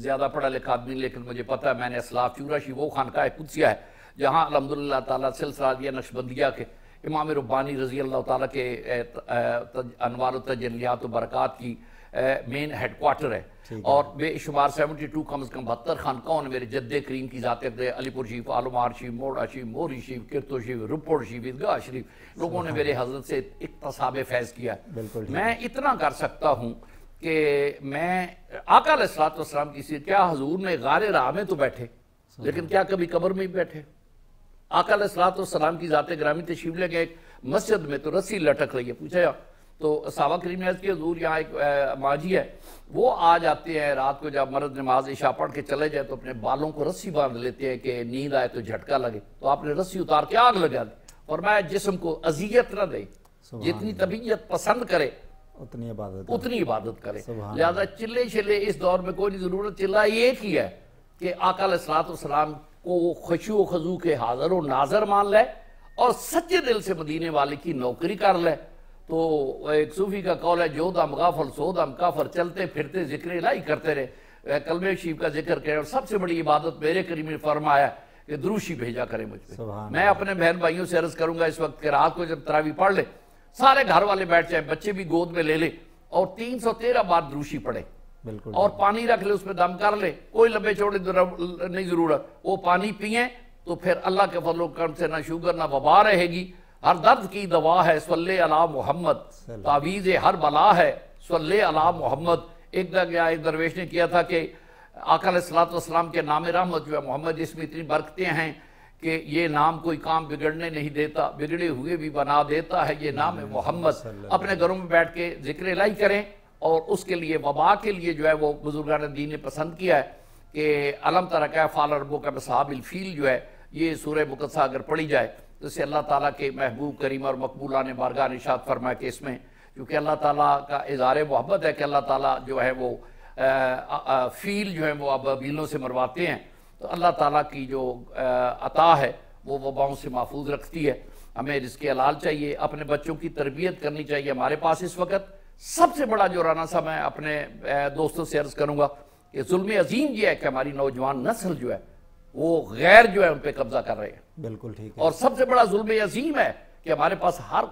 زیادہ پڑھا لکھا آدمی لیکن مجھے پتہ ہے میں نے اسلاف چوراشی وہ خانقاہ قدسیہ ہے جہاں الحمدللہ تعالیٰ سلسلہ دیا نقشبندیہ کے امام ربانی رضی اللہ تعالیٰ کے انوار و تجلیات و برکات کی مین ہیڈ کوارٹر ہے، اور بے شمار 72 کم از کم 72 خانقاہوں نے میرے جد کریم کی ذات علی پور شریف، عالمار شریف، موڑا شریف، موری شریف، کرتو شریف، رپوڑ شریف، عیدگاہ شریف، لوگوں نے میرے حضرت سے اقتصاب فیض کیا۔ میں اتنا کر سکتا ہوں کہ میں آقا علیہ السلام کی سیرت، کیا حضور نے غار راہ میں تو بیٹھے لیکن کیا کبھی قبر میں ہی بیٹھے؟ آقا علیہ السلام کی ذات گرامی تشریف لے گئے ایک مسجد میں تو رسی لٹک رہی ہے، پوچھا تو صحابہ کریم نے عرض کی حضور یہاں ایک ماجی ہے، وہ آ جاتے ہیں رات کو جب مرد نماز عشاء پڑھ کے چلے جائے تو اپنے بالوں کو رسی باندھ لیتے ہیں کہ نیند آئے تو جھٹکا لگے، تو آپ نے رسی اتار کے آگ لگا دی، فرمایا جسم کو اذیت نہ دے، جتنی طبیعت پسند کرے اتنی عبادت کرے، لہذا چلے چلے اس دور میں کوئی نہیں ضرورت، چلا ایک ہی ہے کہ آقا علیہ السلام کو وہ خشوع و خضوع کے حاضر و ناظر مان لے اور سچے دل سے مدینے والے کی نوکری کر لے۔ تو ایک صوفی کا قول ہے، جو دم غافل سو دم کافر، چلتے پھرتے ذکر الہی کرتے رہے، کلمہ شریف کا ذکر کرے، اور سب سے بڑی عبادت میرے کریم نے فرمایا کہ دروشی بھیجا کرے مجھ پہ۔ میں اپنے بہن بھائیوں سے عرض کروں گا اس وقت کہ رات کو جب تراویح پڑھ لے، سارے گھر والے بیٹھ جائیں، بچے بھی گود میں لے لے اور 313 بار دروشی پڑھے، اور پانی رکھ لے، اس میں دم کر لے، کوئی لمبے چوڑے نہیں ضرورت، وہ پانی پئیں تو پھر اللہ کے فضل و کرم سے نہ شوگر نہ وبا رہے گی، ہر درد کی دوا ہے صلی علی محمد، تعویذ ہر بلا ہے صلی علی محمد۔ ایک درویش نے کیا تھا کہ آقا علیہ السلام کے نام رحمت جو ہے محمد، اس میں اتنی برکتیں ہیں کہ یہ نام کوئی کام بگڑنے نہیں دیتا، بگڑے ہوئے بھی بنا دیتا ہے، یہ نام محمد۔ اپنے گھروں میں بیٹھ کے ذکر الہی کریں، اور اس کے لیے وبا کے لیے جو ہے وہ بزرگان دین نے پسند کیا ہے کہ علم تر کیف فعل ربک بأصحاب الفیل جو ہے، یہ سورہ مقدسہ اگر پڑھی جائے تو اسے اللہ تعالیٰ کے محبوب کریم اور مقبولان بارگاہ نے ارشاد فرمایا کہ اس میں کیونکہ اللہ تعالیٰ کا اظہار محبت ہے کہ اللہ تعالیٰ جو ہے وہ فیل جو ہے وہ ابابیلوں سے مرواتے ہیں، تو اللہ تعالیٰ کی جو عطا ہے وہ وباؤں سے محفوظ رکھتی ہے۔ ہمیں رزق حلال چاہیے، اپنے بچوں کی تربیت کرنی چاہیے۔ ہمارے پاس اس وقت سب سے بڑا جو رانا صاحب میں اپنے دوستوں سے عرض کروں گا کہ ظلم عظیم یہ ہے کہ ہماری نوجوان نسل جو ہے وہ غیر جو ہے ان پہ قبضہ کر رہے ہیں، بالکل ٹھیک ہے، اور سب سے بڑا ظلم عظیم ہے کہ ہمارے پاس ہر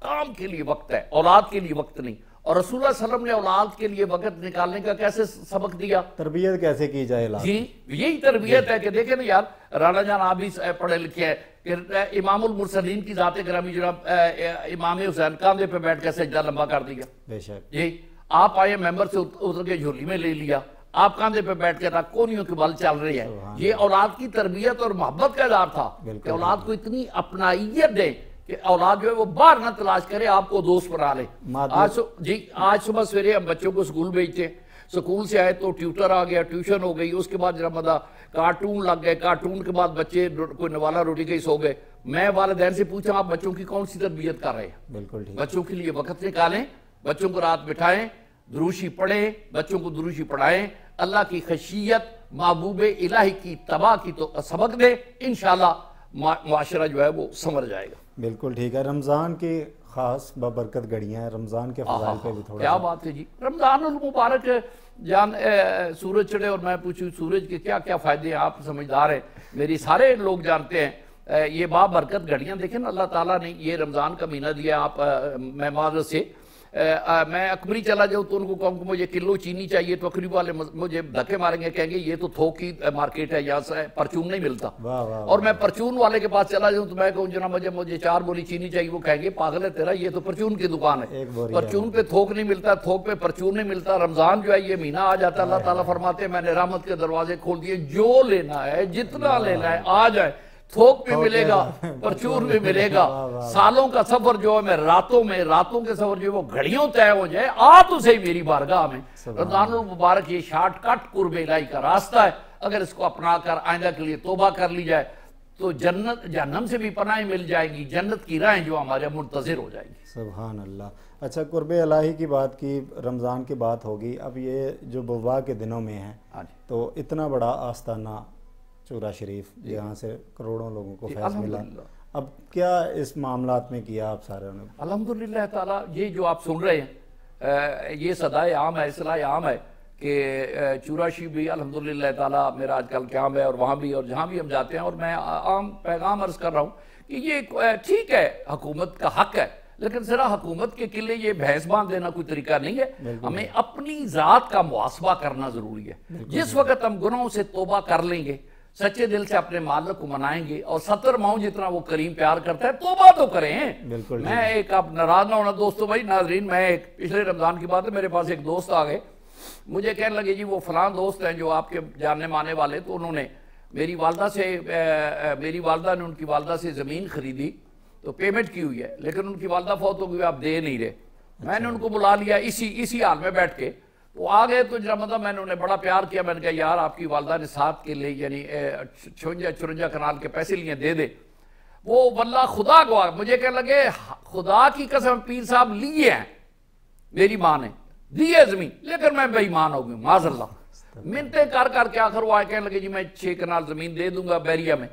کام کے لیے وقت ہے، اولاد کے لیے وقت نہیں، اور رسول اللہ صلی اللہ علیہ وسلم نے اولاد کے لیے وقت نکالنے کا کیسے سبق دیا، تربیت کیسے کی جائے اولاد، جی یہی تربیت ہے کہ دیکھیں نا یار، رانا جان آپ بھی پڑھے لکھے ہیں کہ امام المرسلین کی ذات گرامی جناب امام حسین کاندھے پہ بیٹھ کے سجدہ لمبا کر دیا، بے شک، جی آپ آئے ممبر سے اتر کے جھولی میں لے لیا، آپ کاندھے پہ بیٹھ کے تھا، کونیوں کے بل چل رہے ہیں، یہ اولاد کی تربیت اور محبت کا اظہار تھا کہ اولاد کو اتنی اپنائیت دیں کہ اولاد جو ہے وہ باہر نہ تلاش کرے، آپ کو دوست بنا لے۔ آج صبح سویرے ہم بچوں کو سکول بھیجتے ہیں، سکول سے آئے تو ٹیوٹر آ گیا، ٹیوشن ہو گئی، اس کے بعد جناب کارٹون لگ گئے، کارٹون کے بعد بچے کوئی نوالا روٹی گئی سو گئے۔ میں والدین سے پوچھا آپ بچوں کی کون سی تربیت کر رہے ہیں؟ بالکل ٹھیک، بچوں کے لیے وقت نکالیں، بچوں کو رات بٹھائیں، دروشی پڑھیں، بچوں کو دروشی پڑھائیں، اللہ کی خشیت محبوب الہی کی تباہ کی تو سبق دے، انشاءاللہ معاشرہ جو ہے وہ سنور جائے گا۔ بالکل ٹھیک ہے۔ رمضان کی خاص بابرکت گھڑیاں ہیں، رمضان کے فضائل پہ بھی تھوڑا کیا بات ہے جی، رمضان المبارک جان سورج چڑھے اور میں پوچھوں سورج کے کیا کیا فائدے ہیں، آپ سمجھدار ہیں، میری سارے لوگ جانتے ہیں یہ بابرکت گھڑیاں دیکھیں نا، اللہ تعالیٰ نے یہ رمضان کا مہینہ دیا، آپ میں معذرت سے میں اکبری چلا جاؤں تو ان کو کہوں کہ مجھے کلو چینی چاہیے تو اکبری والے مجھے دھکے ماریں گے، کہیں گے یہ تو تھوک کی مارکیٹ ہے، یہاں سے پرچون نہیں ملتا، اور میں پرچون والے کے پاس چلا جاؤں تو میں کہوں جناب مجھے 4 بوری چینی چاہیے، وہ کہیں گے پاگل ہے تیرا، یہ تو پرچون کی دکان ہے، پرچون پہ تھوک نہیں ملتا، تھوک پہ پرچون نہیں ملتا۔ رمضان جو ہے یہ مہینہ آ جاتا ہے، اللہ تعالیٰ فرماتے ہیں میں نے رحمت کے دروازے کھول دیے، جو لینا ہے جتنا لینا ہے آ جائے، تھوک بھی ملے گا، پرچور بھی ملے گا، سالوں کا سفر جو ہے میں راتوں کے سفر جو ہے وہ گھڑیوں طے ہو جائے، آ تو صحیح میری بارگاہ میں۔ رمضان المبارک یہ شارٹ کٹ قرب الہی کا راستہ ہے، اگر اس کو اپنا کر آئندہ کے لیے توبہ کر لی جائے تو جنت جہنم سے بھی پناہیں مل جائے گی، جنت کی راہیں جو ہمارے منتظر ہو جائیں گی۔ سبحان اللہ۔ اچھا، قرب الہی کی بات کی، رمضان کی بات ہوگی، اب یہ جو وبا کے دنوں میں ہیں تو اتنا بڑا آستانہ چورا شریف جہاں سے کروڑوں لوگوں کو فیض ملا، اب کیا اس معاملات میں کیا آپ سارے نے؟ الحمدللہ تعالیٰ یہ جو آپ سن رہے ہیں یہ صدائے عام ہے، اصلاح عام ہے کہ چورا شریف بھی الحمدللہ تعالیٰ میرا آج کل قیام ہے، اور وہاں بھی اور جہاں بھی ہم جاتے ہیں، اور میں عام پیغام عرض کر رہا ہوں کہ یہ ٹھیک ہے، حکومت کا حق ہے، لیکن ذرا حکومت کے قلعے یہ بھینس باندھ دینا کوئی طریقہ نہیں ہے، ہمیں اپنی ذات کا محاسبہ کرنا ضروری ہے۔ جس وقت ہم گناہوں سے توبہ کر لیں گے، سچے دل سے اپنے مالک کو منائیں گے، اور 70 ماؤں جتنا وہ کریم پیار کرتا ہے، توبہ تو کریں۔ میں ایک آپ ناراض نہ ہونا دوستو بھائی ناظرین، میں ایک پچھلے رمضان کی بات ہے، میرے پاس ایک دوست آ گئے، مجھے کہنے لگے جی وہ فلاں دوست ہیں جو آپ کے جاننے مانے والے، تو انہوں نے میری والدہ نے ان کی والدہ سے زمین خریدی تو پیمنٹ کی ہوئی ہے، لیکن ان کی والدہ فوت ہو گئی، آپ دے نہیں رہے، میں نے ان کو بلا لیا اسی حال میں بیٹھ کے، تو آ گئے تو جناب مطلب میں نے انہیں بڑا پیار کیا، میں نے کہا یار آپ کی والدہ نے ساتھ کے لیے یعنی 54 کنال کے پیسے لیے دے دے. وہ واللہ خدا کو مجھے کہنے لگے خدا کی قسم پیر صاحب لیے ہیں، میری ماں نے دیے زمین، لیکن میں بے ایمان ہو گئی معاذ اللہ. منتیں کر کے آخر وہ آئے کہنے لگے جی میں 6 کنال زمین دے دوں گا بیریا میں،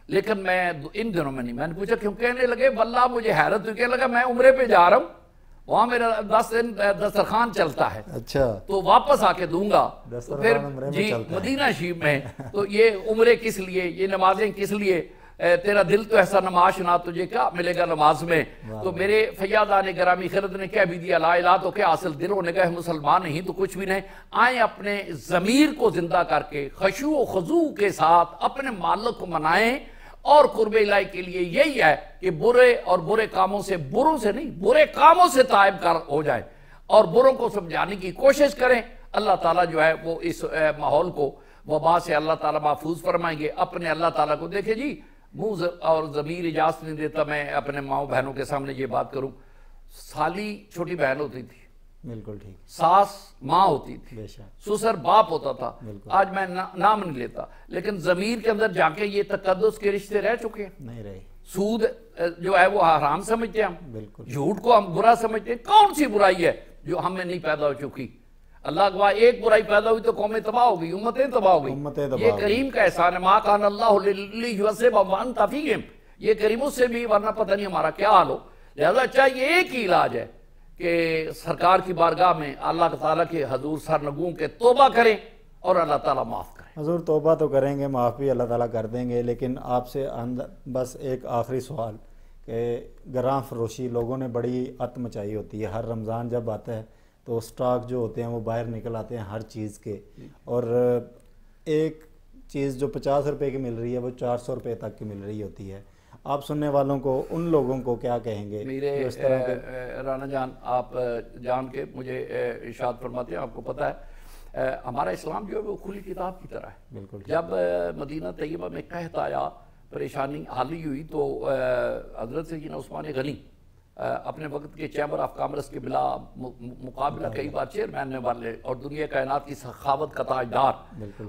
لیکن میں ان دنوں میں نہیں. میں نے پوچھا کیوں؟ کہنے لگے واللہ مجھے حیرت ہوئی، کہنے لگا میں عمرے پہ جا رہا ہوں، وہاں میرا 10 دن دسترخوان چلتا ہے، اچھا تو واپس آ کے دوں گا. تو پھر جی مدینہ شریف میں تو یہ عمرے کس لیے، یہ نمازیں کس لیے، تیرا دل تو ایسا نماز شنا، تجھے کیا ملے گا نماز میں. تو میرے فیاضان گرامی خرد نے کہہ بھی دیا لا الہ تو کیا حاصل، دل ہونے کا ہے مسلمان نہیں تو کچھ بھی نہیں. آئیں اپنے ضمیر کو زندہ کر کے خشوع و خضوع کے ساتھ اپنے مالک کو منائیں، اور قرب الہی کے لیے یہی ہے کہ برے اور برے کاموں سے، بروں سے نہیں برے کاموں سے تائب کر ہو جائے اور بروں کو سمجھانے کی کوشش کریں. اللہ تعالیٰ جو ہے وہ اس ماحول کو وبا سے اللہ تعالیٰ محفوظ فرمائیں گے. اپنے اللہ تعالیٰ کو دیکھیں جی، منہ اور ضمیر اجازت نہیں دیتا میں اپنے ماؤں بہنوں کے سامنے یہ بات کروں. سالی چھوٹی بہن ہوتی تھی، بالکل ٹھیک، ساس ماں ہوتی تھی، بے شک، سسر باپ ہوتا تھا. آج میں نام نہیں لیتا، لیکن ضمیر کے اندر جا کے یہ تقدس کے رشتے رہ چکے ہیں. نہیں رہے. سود جو ہے وہ حرام سمجھتے ہیں ہم، بالکل، جھوٹ کو ہم برا سمجھتے ہیں. کون سی برائی ہے جو ہمیں نہیں پیدا ہو چکی؟ اللہ گواہ ایک برائی پیدا ہوئی تو قومیں تباہ ہو گئی، امتیں تباہ ہو گئی. یہ کریم کا احسان ہے. ما کان اللہ لیعذب وانت فیہم، یہ کریم اس سے بھی، ورنہ پتہ نہیں ہمارا کیا حال ہو. لہذا چاہیے ایک ہی علاج ہے کہ سرکار کی بارگاہ میں اللہ تعالیٰ کے حضور سرنگوں کے توبہ کریں اور اللہ تعالیٰ معاف کریں. حضور توبہ تو کریں گے، معاف بھی اللہ تعالیٰ کر دیں گے، لیکن آپ سے بس ایک آخری سوال کہ گراں فروشی لوگوں نے بڑی ات مچائی ہوتی ہے. ہر رمضان جب آتا ہے تو سٹاک جو ہوتے ہیں وہ باہر نکل آتے ہیں ہر چیز کے، اور ایک چیز جو 50 روپے کی مل رہی ہے وہ 400 روپے تک کی مل رہی ہوتی ہے. آپ سننے والوں کو، ان لوگوں کو کیا کہیں گے؟ میرے رانا جان، آپ جان کے مجھے ارشاد فرماتے ہیں، آپ کو پتہ ہے ہمارا اسلام جو ہے وہ کھلی کتاب کی طرح ہے. بالکل. جب مدینہ طیبہ میں قحط آیا، پریشانی حالی ہوئی، تو حضرت سیدنا عثمان غنی اپنے وقت کے چیمبر آف کامرس کے بلا مقابلہ کئی بار چیئرمین والے اور دنیا کائنات کی سخاوت کا تاجدار،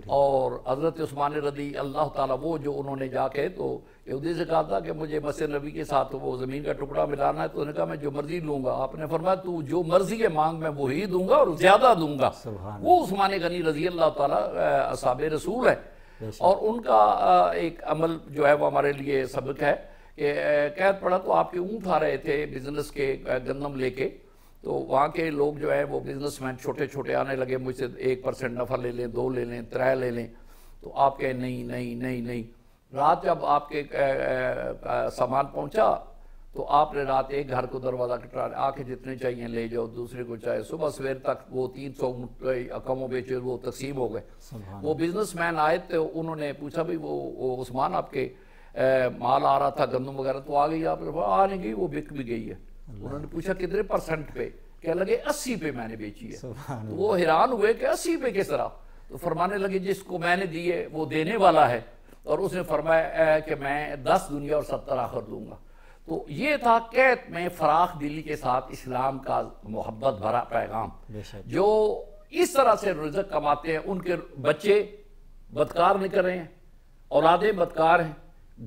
اور حضرت عثمان رضی اللہ تعالیٰ وہ جو انہوں نے جا کے تو یہودی سے کہا تھا کہ مجھے مسجد نبی کے ساتھ وہ زمین کا ٹکڑا ملانا ہے، تو انہوں نے کہا میں جو مرضی لوں گا. آپ نے فرمایا تو جو مرضی ہے مانگ، میں وہی دوں گا اور زیادہ دوں گا. وہ عثمان غنی رضی اللہ تعالیٰ اصحاب رسول ہے، اور ان کا ایک عمل جو ہے وہ ہمارے لیے سبق ہے کہ قحط پڑا تو آپ کے اونٹ آ رہے تھے بزنس کے گندم لے کے، تو وہاں کے لوگ جو ہے وہ بزنس مین چھوٹے چھوٹے آنے لگے، مجھ سے 1% نفع لے لیں، 2 لے لیں، 3 لے لیں. تو آپ کہے نہیں نہیں نہیں نہیں. رات جب آپ کے سامان پہنچا تو آپ نے رات ایک گھر کو دروازہ کٹرا، آ کے جتنے چاہیے لے جاؤ، دوسرے کو چاہے. صبح سویر تک وہ 300 کم و بیچ وہ تقسیم ہو گئے. وہ بزنس مین آئے تو انہوں نے پوچھا بھئی وہ عثمان آپ کے مال آ رہا تھا گندم وغیرہ تو آ گئی؟ آپ نے آ نہیں گئی، وہ بک بھی گئی ہے. انہوں نے پوچھا کتنے % پہ؟ کہنے لگے 80 پہ میں نے بیچی ہے. تو وہ حیران ہوئے کہ 80 پہ کس طرح؟ تو فرمانے لگے جس کو میں نے دیے وہ دینے والا ہے، اور اس نے فرمایا کہ میں 10 دنیا اور 70 آخر دوں گا. تو یہ تھا قحط میں فراخ دلی کے ساتھ اسلام کا محبت بھرا پیغام. جو اس طرح سے رزق کماتے ہیں ان کے بچے بدکار نکل رہے ہیں، اولادیں بدکار ہیں،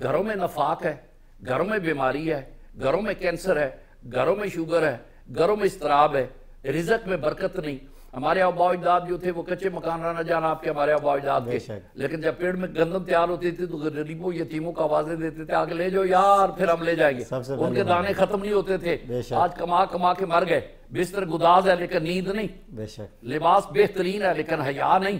گھروں میں نفاق ہے، گھروں میں بیماری ہے، گھروں میں کینسر ہے، گھروں میں شوگر ہے، گھروں میں اضطراب ہے، رزق میں برکت نہیں. ہمارے آبا اجداد جو تھے وہ کچے مکان رہنا جانا آپ کے ہمارے آبا اجداد کے، لیکن جب پیڑ میں گندم تیار ہوتی تھی تو غریبوں یتیموں کو آوازیں دیتے تھے آگے لے جاؤ یار پھر ہم لے جائیں گے. ان کے دانے ختم نہیں ہوتے تھے. آج کما کما کے مر گئے. بستر گداز ہے لیکن نیند نہیں، لباس بہترین ہے لیکن حیا نہیں،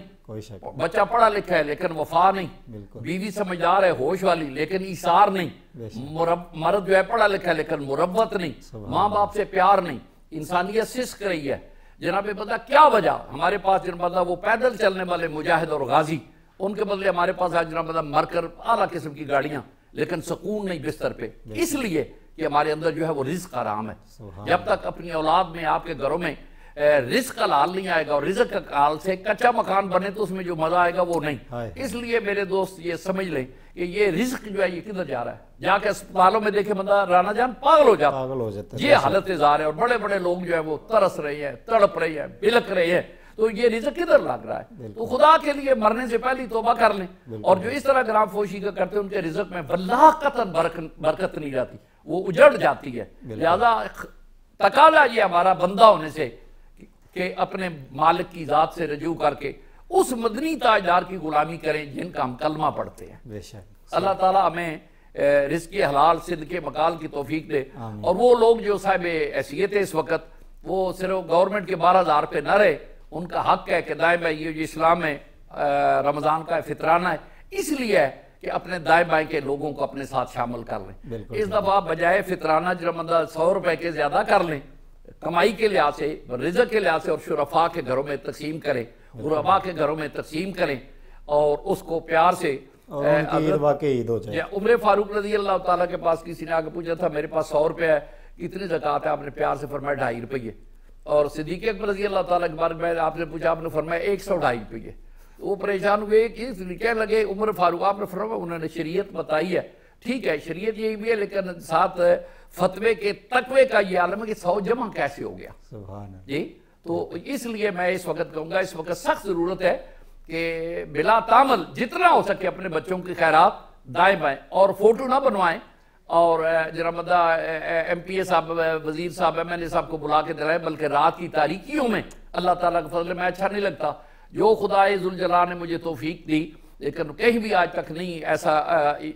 بچہ پڑھا لکھا ہے لیکن وفا نہیں، بیوی سمجھدار ہے ہوش والی لیکن ایثار نہیں، مرد جو ہے پڑھا لکھا ہے لیکن مروت نہیں، ماں باپ سے پیار نہیں، انسانیت سسک رہی ہے. جناب پتہ کیا وجہ؟ ہمارے پاس جناب پتہ وہ پیدل چلنے والے مجاہد اور غازی، ان کے بدلے ہمارے پاس آج جناب پتہ مر کر اعلیٰ قسم کی گاڑیاں، لیکن سکون نہیں بستر پہ. اس لیے کہ ہمارے اندر جو ہے وہ رزق حرام ہے. جب تک اپنی اولاد میں آپ کے گھروں میں رزق حلال نہیں آئے گا، اور رزق حلال سے کچا مکان بنے تو اس میں جو مزہ آئے گا وہ نہیں۔ اس لیے میرے دوست یہ سمجھ لیں کہ یہ رزق جو ہے یہ کدھر جا رہا ہے، جا کے اسپتالوں میں دیکھے بندہ رانا جان پاگل ہو جاتا ہے، یہ حالت ظاہر ہے، اور بڑے بڑے لوگ جو ہے وہ ترس رہے ہیں، تڑپ رہے ہیں، بلک رہے ہیں، تو یہ رزق کدھر لگ رہا ہے؟ تو خدا کے لیے مرنے سے پہلی توبہ کر لیں، اور جو اس طرح گرام فوشی کا کرتے ہیں ان کے رزق میں واللہ قطعاً برکت نہیں جاتی، وہ اجڑ جاتی ہے۔ لہذا تقاضا یہ ہمارا بندہ ہونے سے کہ اپنے مالک کی ذات سے رجوع کر کے اس مدنی تاجدار کی غلامی کریں جن کا ہم کلمہ پڑھتے ہیں۔ اللہ تعالیٰ ہمیں رزق حلال صدق مقال کی توفیق دے، اور وہ لوگ جو صاحب حیثیت ہے اس وقت وہ صرف گورنمنٹ کے 12,000 پہ نہ رہے، ان کا حق ہے کہ دائیں بائیں یہ جو اسلام ہے رمضان کا فطرانہ ہے، اس لیے ہے کہ اپنے دائیں بائیں کے لوگوں کو اپنے ساتھ شامل کر لیں۔ اس دفعہ بجائے فطرانہ جرمندہ 100 روپے کے زیادہ کر لیں، کمائی کے لحاظ سے، رزق کے لحاظ سے، اور شرفاء کے گھروں میں تقسیم کریں، غرباء کے گھروں میں تقسیم کریں، اور اس کو پیار سے عمر فاروق رضی اللہ تعالیٰ کے پاس کسی نے آگے پوچھا تھا میرے پاس 100 روپے ہے، کتنی زکوٰۃ ہے؟ آپ نے پیار سے فرمایا 2.5 روپے۔ اور صدیق اکبر رضی اللہ تعالیٰ کے بارے میں آپ نے پوچھا، آپ نے فرمایا 102.5 روپے۔ وہ پریشان ہوئے کہ کہنے لگے عمر فاروق، آپ نے فرمایا انہوں نے شریعت بتائی ہے، ٹھیک ہے شریعت یہی بھی ہے، لیکن ساتھ فتوے کے تقوی کا یہ عالم ہے کہ 100 جمع کیسے ہو گیا؟ جی تو اس لیے میں اس وقت کہوں گا اس وقت سخت ضرورت ہے کہ بلا تعمل جتنا ہو سکے اپنے بچوں کی خیرات دائیں بائیں، اور فوٹو نہ بنوائیں، اور جناب ایم پی اے صاحب، وزیر صاحب، ایم این اے صاحب کو بلا کے دلائیں، بلکہ رات کی تاریکیوں میں اللہ تعالیٰ کا فضل میں اچھا نہیں لگتا جو خدائے ذوالجلال نے مجھے توفیق دی، لیکن کہیں بھی آج تک نہیں ایسا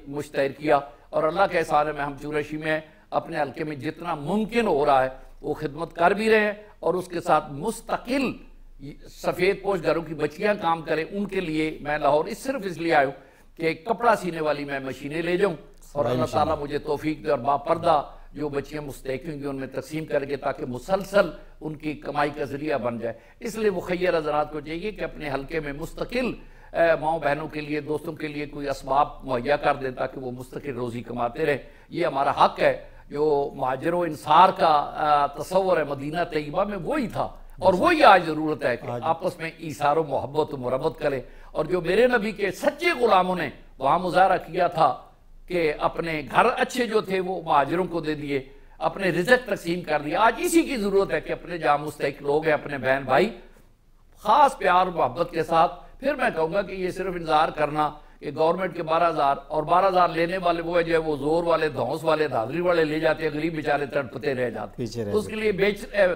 مشتہر کیا، اور اللہ کے احسان میں ہم چورشی میں اپنے حلقے میں جتنا ممکن ہو رہا ہے وہ خدمت کر بھی رہے ہیں، اور اس کے ساتھ مستقل سفید پوش گھروں کی بچیاں کام کریں، ان کے لیے میں لاہور صرف اس لیے آیا ہوں کہ کپڑا سینے والی میں مشینیں لے جاؤں، اور اللہ تعالیٰ مجھے توفیق دے، اور باپردہ جو بچیاں مستحق ہوں گی ان میں تقسیم کر کے تاکہ مسلسل ان کی کمائی کا ذریعہ بن جائے۔ اس لیے مخیر حضرات کو چاہیے کہ اپنے حلقے میں مستقل ماؤں بہنوں کے لیے، دوستوں کے لیے کوئی اسباب مہیا کر دیں تاکہ وہ مستقل روزی کماتے رہیں۔ یہ ہمارا حق ہے۔ جو مہاجر و انصار کا تصور ہے مدینہ طیبہ میں وہی تھا، اور وہی آج ضرورت ہے کہ آپس میں ایثار و محبت و مربت کریں، اور جو میرے نبی کے سچے غلاموں نے وہاں مظاہرہ کیا تھا کہ اپنے گھر اچھے جو تھے وہ مہاجروں کو دے دیے، اپنے رزق تقسیم کر دیا، آج اسی کی ضرورت ہے کہ اپنے جہاں مستحق لوگ ہیں، اپنے بہن بھائی خاص پیار و محبت کے ساتھ۔ پھر میں کہوں گا کہ یہ صرف انتظار کرنا کہ گورنمنٹ کے 12,000 اور 12,000 لینے والے وہ ہے جو ہے وہ زور والے، دھونس والے، دھاندلی والے لے جاتے ہیں، غریب بیچارے تڑپتے رہ جاتے ہیں۔ اس کے لیے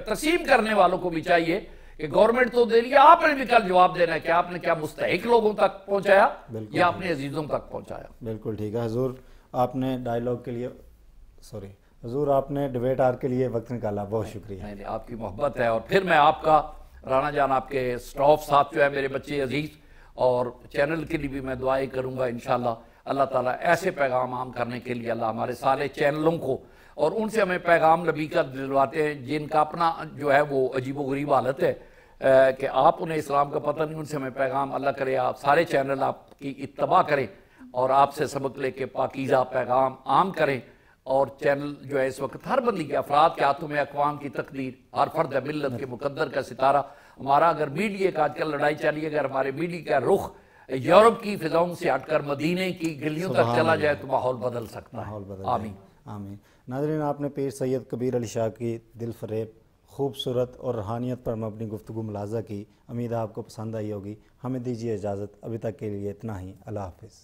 تقسیم کرنے والوں کو بھی چاہیے کہ گورنمنٹ تو دے لیا، آپ نے بھی کل جواب دینا ہے کہ آپ نے کیا مستحق لوگوں تک پہنچایا یا اپنے عزیزوں تک پہنچایا۔ بالکل ٹھیک ہے حضور، آپ نے ڈائیلاگ کے لیے حضور آپ نے ڈیبیٹ آر کے لیے وقت نکالا، بہت شکریہ۔ نہیں، آپ کی محبت ہے، اور پھر میں آپ کا رانا جان، آپ کے سٹاف ساتھ جو ہے میرے بچے عزیز، اور چینل کے لیے بھی میں دعائیں کروں گا انشاءاللہ اللہ تعالیٰ ایسے پیغام عام کرنے کے لیے اللہ ہمارے سارے چینلوں کو، اور ان سے ہمیں پیغام نبی کا دلواتے ہیں جن کا اپنا جو ہے وہ عجیب و غریب حالت ہے کہ آپ انہیں اسلام کا پتہ نہیں، ان سے ہمیں پیغام اللہ کرے آپ سارے چینل آپ کی اتباع کریں اور آپ سے سبق لے کے پاکیزہ پیغام عام کریں، اور چینل جو ہے اس وقت ہر بندی کے افراد کے ہاتھوں میں، اقوام کی تقدیر، ہر فرد ملت کے مقدر کا ستارہ۔ ہمارا اگر میڈیا کا آج کل لڑائی چلی، اگر ہمارے میڈیا کا رخ یورپ کی فضاؤں سے ہٹ کر مدینے کی گلیوں تک چلا جائے تو ماحول بدل سکتا ہے۔ آمین آمین۔ ناظرین، آپ نے پیر سید کبیر علی شاہ کی دل فریب، خوبصورت اور روحانیت پر مبنی گفتگو ملاحظہ کی، امید ہے آپ کو پسند آئی ہوگی۔ ہمیں دیجیے اجازت، ابھی تک کے لیے اتنا ہی، اللہ حافظ۔